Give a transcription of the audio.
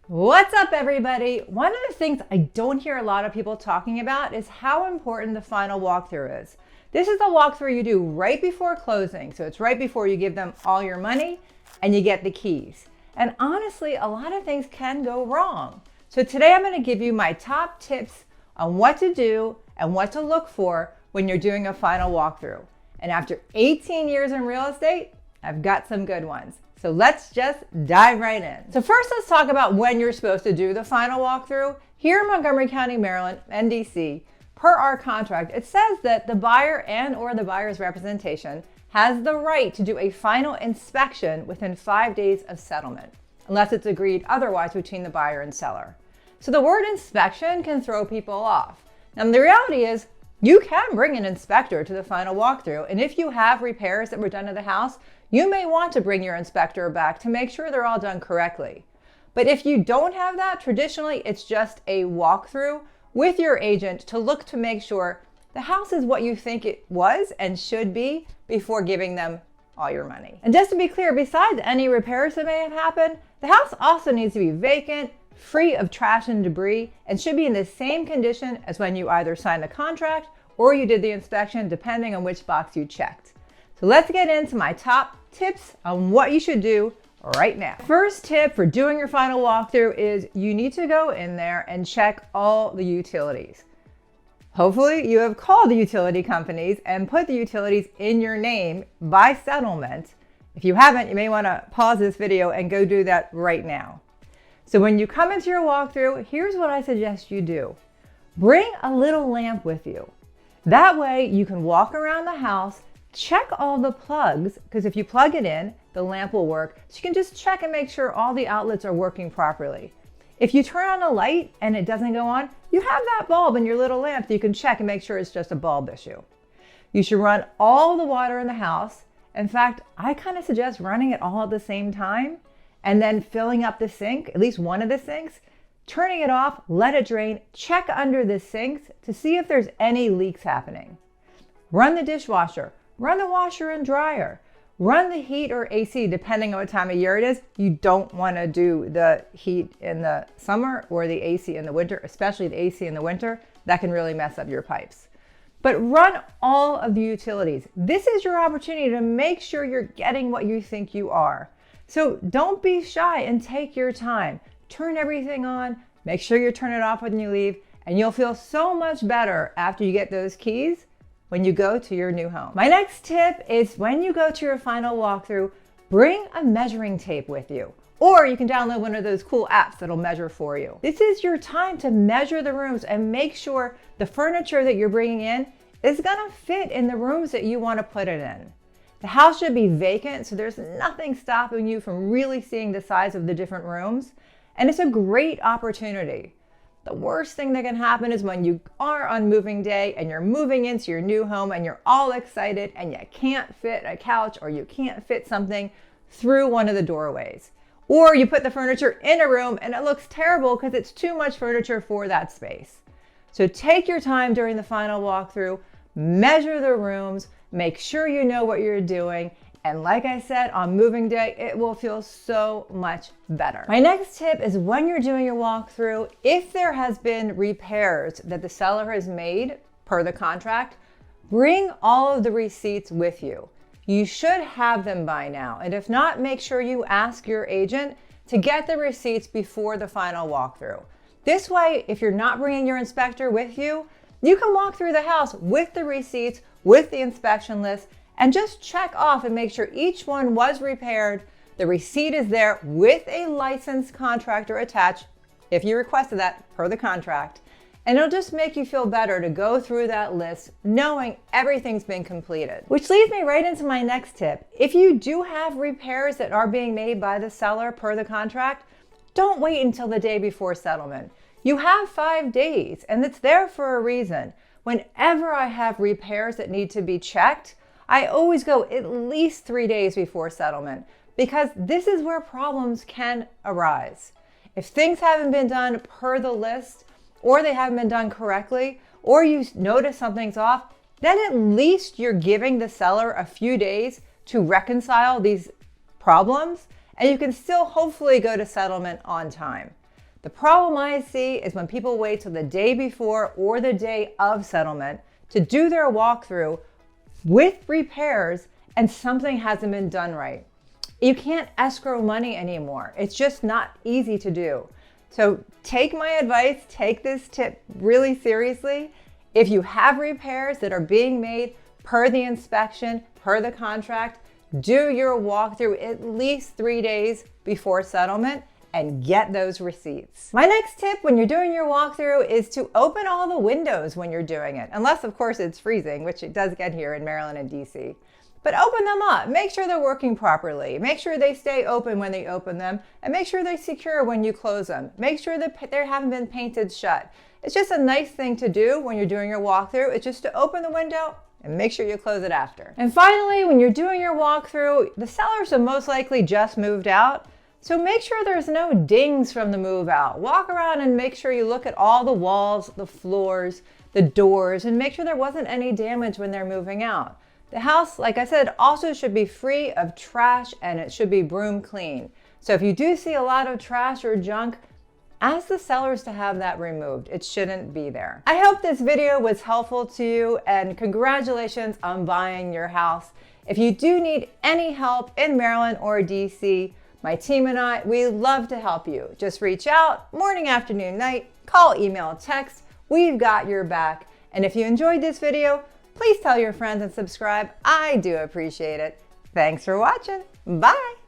What's up, everybody? One of the things I don't hear a lot of people talking about is how important the final walkthrough is. This is the walkthrough you do right before closing. So it's right before you give them all your money and you get the keys. And honestly, a lot of things can go wrong. So today I'm going to give you my top tips on what to do and what to look for when you're doing a final walkthrough. And after 18 years in real estate, I've got some good ones. So let's just dive right in. So first, let's talk about when you're supposed to do the final walkthrough. Here in Montgomery County, Maryland, NDC, per our contract, it says that the buyer and or the buyer's representation has the right to do a final inspection within 5 days of settlement, unless it's agreed otherwise between the buyer and seller. So the word inspection can throw people off. Now the reality is, you can bring an inspector to the final walkthrough, and if you have repairs that were done to the house, you may want to bring your inspector back to make sure they're all done correctly. But if you don't have that, traditionally it's just a walkthrough with your agent to look to make sure the house is what you think it was and should be before giving them all your money. And just to be clear, besides any repairs that may have happened, the house also needs to be vacant, free of trash and debris, and should be in the same condition as when you either signed the contract or you did the inspection, depending on which box you checked. So let's get into my top tips on what you should do right now. First tip for doing your final walkthrough is you need to go in there and check all the utilities. Hopefully you have called the utility companies and put the utilities in your name by settlement. If you haven't, you may want to pause this video and go do that right now. So when you come into your walkthrough, here's what I suggest you do. Bring a little lamp with you. That way you can walk around the house, check all the plugs, because if you plug it in, the lamp will work. So you can just check and make sure all the outlets are working properly. If you turn on a light and it doesn't go on, you have that bulb in your little lamp that you can check and make sure it's just a bulb issue. You should run all the water in the house. In fact, I kind of suggest running it all at the same time and then filling up the sink, at least one of the sinks, turning it off, let it drain, check under the sinks to see if there's any leaks happening. Run the dishwasher, run the washer and dryer, run the heat or AC, depending on what time of year it is. You don't want to do the heat in the summer or the AC in the winter, especially the AC in the winter. That can really mess up your pipes. But run all of the utilities. This is your opportunity to make sure you're getting what you think you are. So don't be shy and take your time. Turn everything on, make sure you turn it off when you leave, and you'll feel so much better after you get those keys when you go to your new home. My next tip is when you go to your final walkthrough, bring a measuring tape with you. Or you can download one of those cool apps that'll measure for you. This is your time to measure the rooms and make sure the furniture that you're bringing in is gonna fit in the rooms that you wanna put it in. The house should be vacant, so there's nothing stopping you from really seeing the size of the different rooms. And it's a great opportunity. The worst thing that can happen is when you are on moving day and you're moving into your new home and you're all excited and you can't fit a couch or you can't fit something through one of the doorways. Or you put the furniture in a room and it looks terrible because it's too much furniture for that space. So take your time during the final walkthrough, measure the rooms, make sure you know what you're doing, and like I said, on moving day, it will feel so much better. My next tip is when you're doing your walkthrough, if there has been repairs that the seller has made per the contract, bring all of the receipts with you. You should have them by now. And if not, make sure you ask your agent to get the receipts before the final walkthrough. This way, if you're not bringing your inspector with you, you can walk through the house with the receipts, with the inspection list, and just check off and make sure each one was repaired. The receipt is there with a licensed contractor attached, if you requested that per the contract. And it'll just make you feel better to go through that list knowing everything's been completed. Which leads me right into my next tip. If you do have repairs that are being made by the seller per the contract, don't wait until the day before settlement. You have 5 days and it's there for a reason. Whenever I have repairs that need to be checked, I always go at least 3 days before settlement because this is where problems can arise. If things haven't been done per the list or they haven't been done correctly or you notice something's off, then at least you're giving the seller a few days to reconcile these problems and you can still hopefully go to settlement on time. The problem I see is when people wait till the day before or the day of settlement to do their walkthrough with repairs and something hasn't been done right. You can't escrow money anymore. It's just not easy to do. So take my advice, take this tip really seriously. If you have repairs that are being made per the inspection, per the contract, do your walkthrough at least 3 days before settlement and get those receipts. My next tip when you're doing your walkthrough is to open all the windows when you're doing it, unless of course it's freezing, which it does get here in Maryland and DC. But open them up, make sure they're working properly, make sure they stay open when they open them, and make sure they're secure when you close them. Make sure that they haven't been painted shut. It's just a nice thing to do when you're doing your walkthrough. It's just to open the window and make sure you close it after. And finally, when you're doing your walkthrough, the sellers have most likely just moved out. So make sure there's no dings from the move out. Walk around and make sure you look at all the walls, the floors, the doors, and make sure there wasn't any damage when they're moving out. The house, like I said, also should be free of trash and it should be broom clean. So if you do see a lot of trash or junk, ask the sellers to have that removed. It shouldn't be there. I hope this video was helpful to you and congratulations on buying your house. If you do need any help in Maryland or DC, my team and I, we love to help you. Just reach out, morning, afternoon, night, call, email, text. We've got your back. And if you enjoyed this video, please tell your friends and subscribe. I do appreciate it. Thanks for watching. Bye.